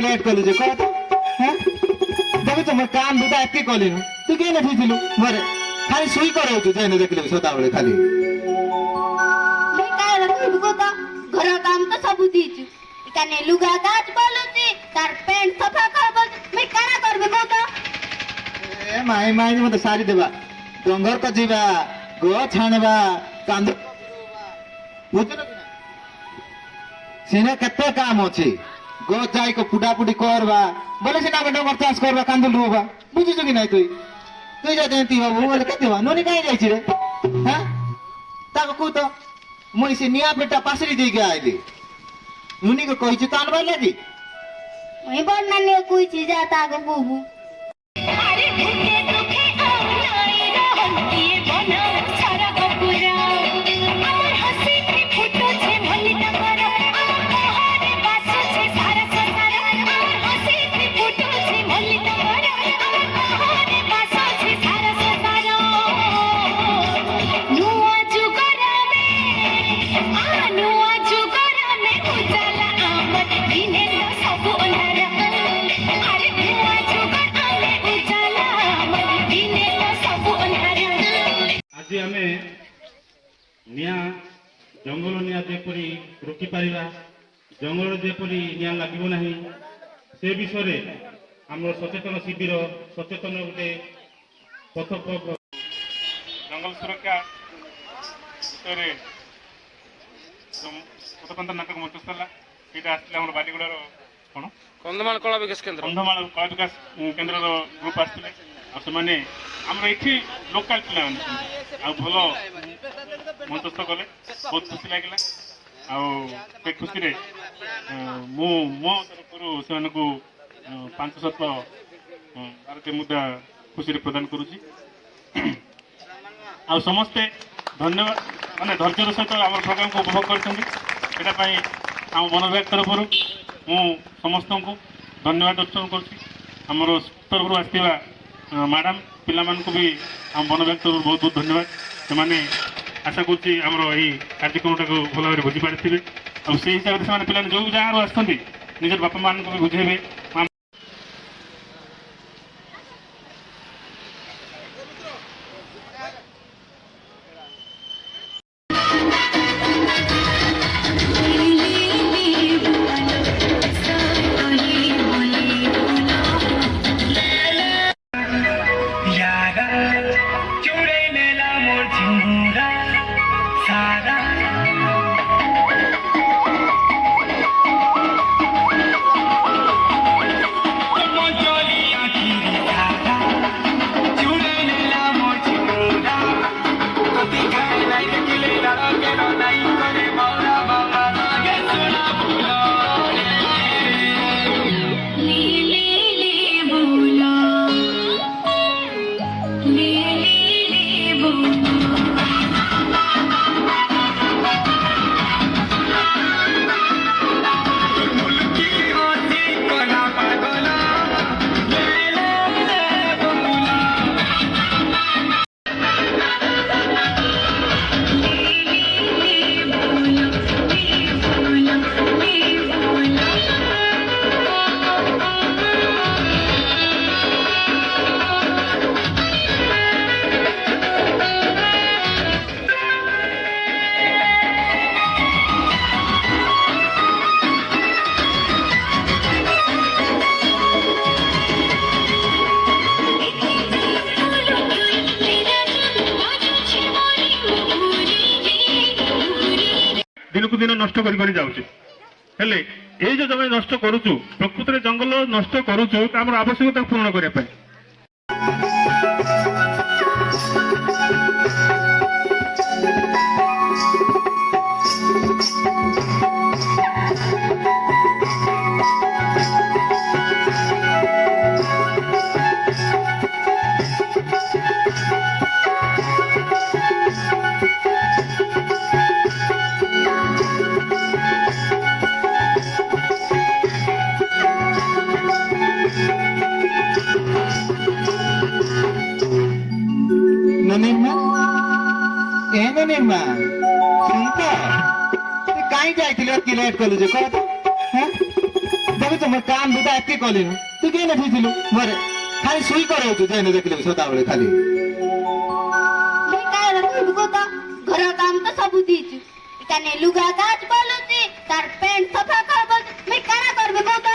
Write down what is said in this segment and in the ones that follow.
late कलु जे कह देखे तो मोर कान दुदा एति कली तू के नथिलु मरे खाली सुई करौ तू जेने देखले सदा बेले खाली मैं काय रखु को तो घर काम तो सब दीचु इकाने लुगा गाज बोलुची तार पेंट सफा कर बोल मैं काना करबे को तो ए माई माई मते सारी देबा डंगर को जीवा गो छाणबा कांद बुझलो कि सीने कते काम अछि गो जाई को पुडापुडी करबा बोले से ना डंगर चाष करबा कांदुल रोबा बुझिछु कि नै तुई जा देंती बाबू बोले केते बा नोनी काई जाई छि रे हां ताको को तो मोई से निया बेटा पासरी दे के आइली मुनी को कहि छि तानबा लागी मैं बड़ नानी कोई चीज आता को बुबू अरे भूखे दुखे आउलाई रहन किए बना सारा गपुरा अमर हसी की फोटो छे भली तमरा अमर कहारे बासो छे सारा संसार अमर हसी की फोटो छे भली तमरा अमर कहारे बासो छे सारा संसार नुआ जुगरा में उजाला आमर दिने न सब अंधारा अरे नुआ जुगरा में उजाला आमर दिने न सब अंधारा आज आमे निया जंगल निया जेपरी रोकी पारिबा जंगल जेपरी निया लागिबो नाही से विषय रे हमर सचेतन शिविर सचेतन गोटे पथ जंगल सुरक्षा विषय रे पथकंता नाटक मंचस्थला एटा आसले हमर बालीगुडार कोन कंधमाल कला विकास केंद्र कंधमाल कला विकास केंद्र रो ग्रुप आसले आ से आमर एठी लोकल पिला आ भलो मंचस्थ कले बहुत खुशी लगे आ खुशी रे मो तरफ से 500 भारतीय मुद्रा खुशी प्रदान करुच्ची आ समस्ते धन्यवाद माने धैर्यर सहित आम प्रोग्राम को उपभोग करपाई आम वन विभाग तरफ मु समस्त को धन्यवाद अर्पण करमर तरफ आसवा मैडम पिला भी आम वन विभाग तरफ बहुत बहुत धन्यवाद से आशा करुच्ची आमर यही कार्यक्रमटा को भल भाव बुझीपारे और से हिसाब से पिला जो जहाँ आसते निजर बापा मान को भी बुझेबे दिन को दिन नष्ट कर जाऊँ हेले ये जो जमीन नष्ट करुचु प्रकृत में जंगल नष्ट करुचु आम आवश्यकता पूर्ण करने एने निर्मा सुन तो कहीं जाइथिले कि लेट कलु जे कह तो हैं देखो तो मैं काम दुदा एके कली न तू के न ठिथिलु मरे खाली सुई करे तू जेने देखले सदा बेले खाली मैं काय रखबो को तो घर काम तो सब दीचु इकाने लुगा काच बोलुची तार पेंट सफा कर बोल मैं काना करबे को तो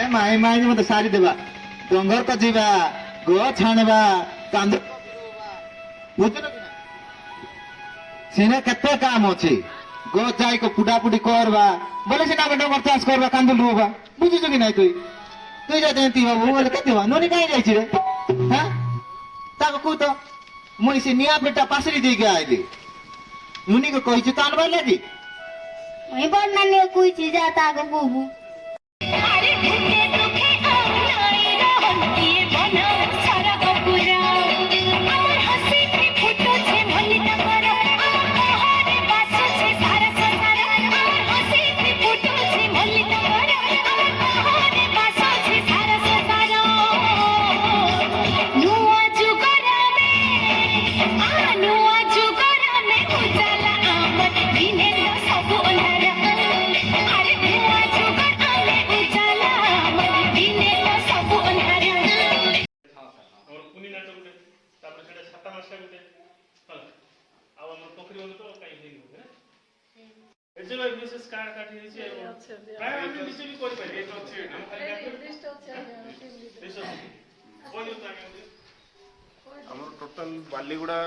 ए माई मते सारी देबा डंगर को जीवा गो छाणबा कांद बुझलो कि सीने केते काम अछि गो जाई को पुडापुडी करबा बोले से ना डंगर चाष करबा कांदुल रुबा बुझिस कि नाही तुई जा देंती बाबू बोले केते बा नोनी काई जाई छी रे हैं ताको को तो मुई से निया बेटा पासरी दे के आइली नोनी को कहि छ तानबा लागी मैं बड़ नानी कोई चीज आता को बुबू अरे भूखे दुखे आउनाई रहन्तिए बना सारा गपुरा আমার হাসিতে ফুটেছে মলিনা করা আমার কহারে বাসছে সারা সারা আমার হাসিতে ফুটেছে মলিনা করা আমার কহারে বাসছে সারা সারা নুয়া যুগরামে নুয়া যুগরামে উজালা আমার দিনের সবু অন্ধারা আরে নুয়া যুগরামে উজালা আমার দিনের সবু অন্ধারা ଆମର କୁନି ନାଟ ଗୋଟେ ତାପରେ ସେଟା ସାତ ମାସ ଗୋଟେ ହେଲା ଆଉ ଆମର ପୋଖରୀ ବନ୍ଧ ତ କାଇଁ ହେଇନି ନା ଏ ଯେ ବିଶେଷ କାର୍ଡ କାଟି ହେଇଛି ପ୍ରାୟ ଆମେ ନିଜେ ବି କରିପାରିବେ ଏଇଟା ଅଛି ଏଇଟା ଖାଲି ଆମର ଟୋଟାଲ ବାଲିଗୁଡ଼ା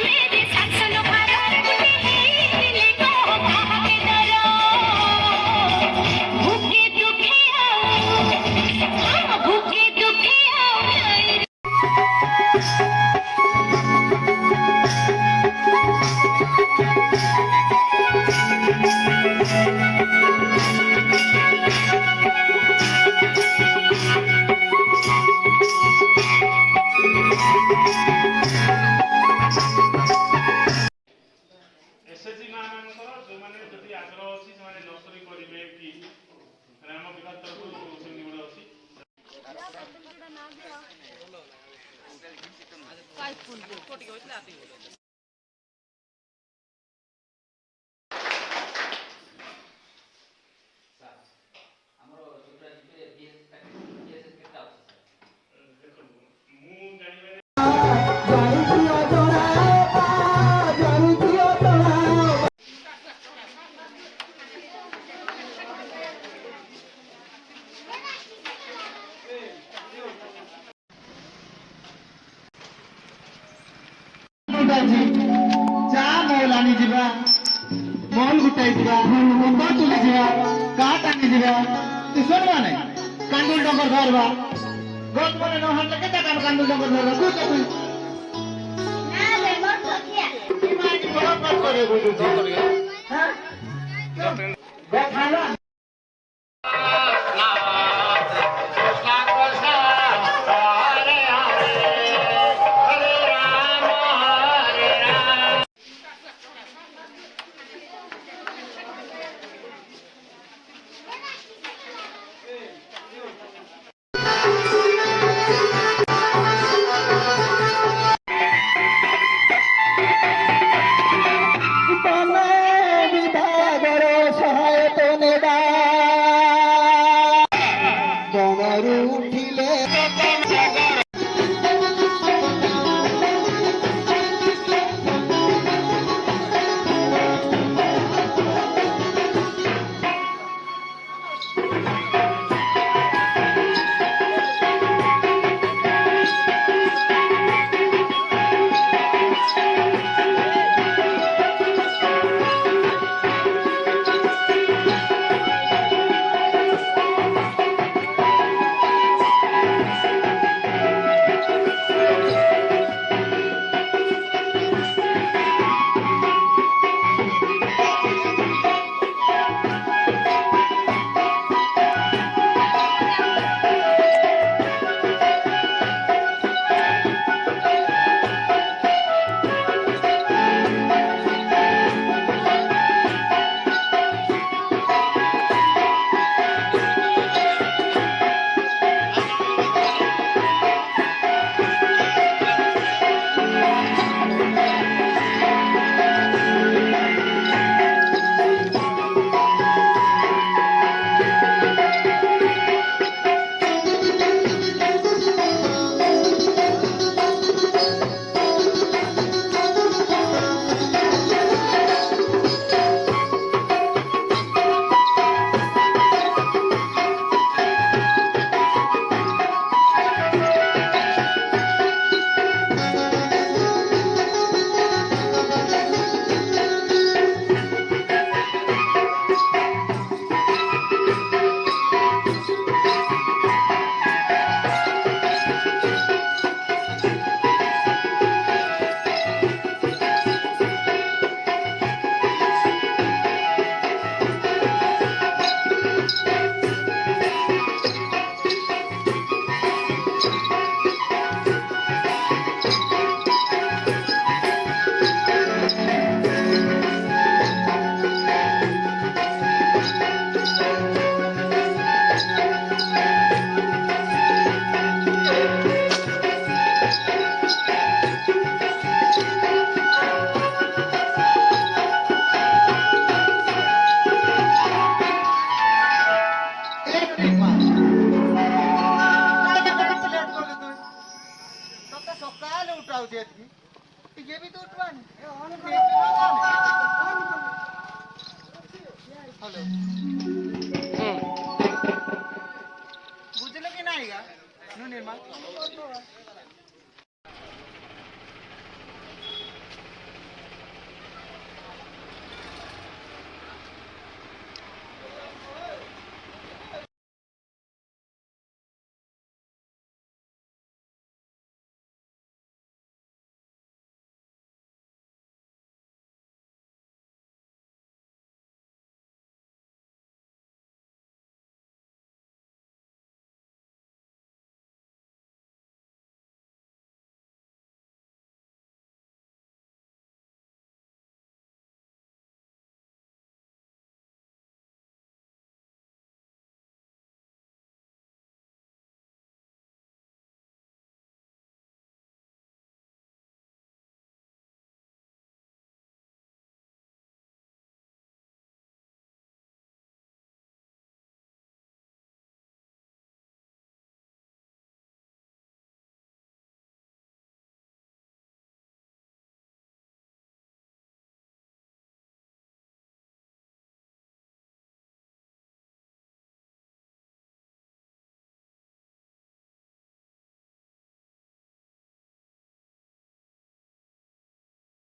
मेरे शासन भरा दिले को काहे डरो भूखे दुखे आओ भूखे दुखे आओ एसएचजी ମାନଙ୍କର ଯୋଉମାନେ ଯଦି ଆଗ୍ରହ ଅଛି ସେମାନେ ନର୍ସରୀ କରିବେ କି ଆମ ବିଭାଗ ତରଫରୁ ସେମିତି ଗୋଟେ ଅଛି ମୁଁ ଜାଣିବାରେ चा मौलानी जीवा मोहन गुटाई जीवा मुंबई तुली जीवा काट आनी जीवा तू सुनवा नहीं कांदुल डंगर धरवा गोट बोले न हट के काम कांदुल डंगर धरवा तू तो तू ना ले मोर सखिया की मार की बड़ा बात करे बोलू हां खाना विभागर सहायता नेबा ସକାଳେ ଉଠାଉଛି ଏତିକି ଟିକେ ବି ତ ଉଠବାନି ହ୍ୟାଲୋ ବୁଝିଲ କି ନାଇଁ ଗା ନିର୍ମା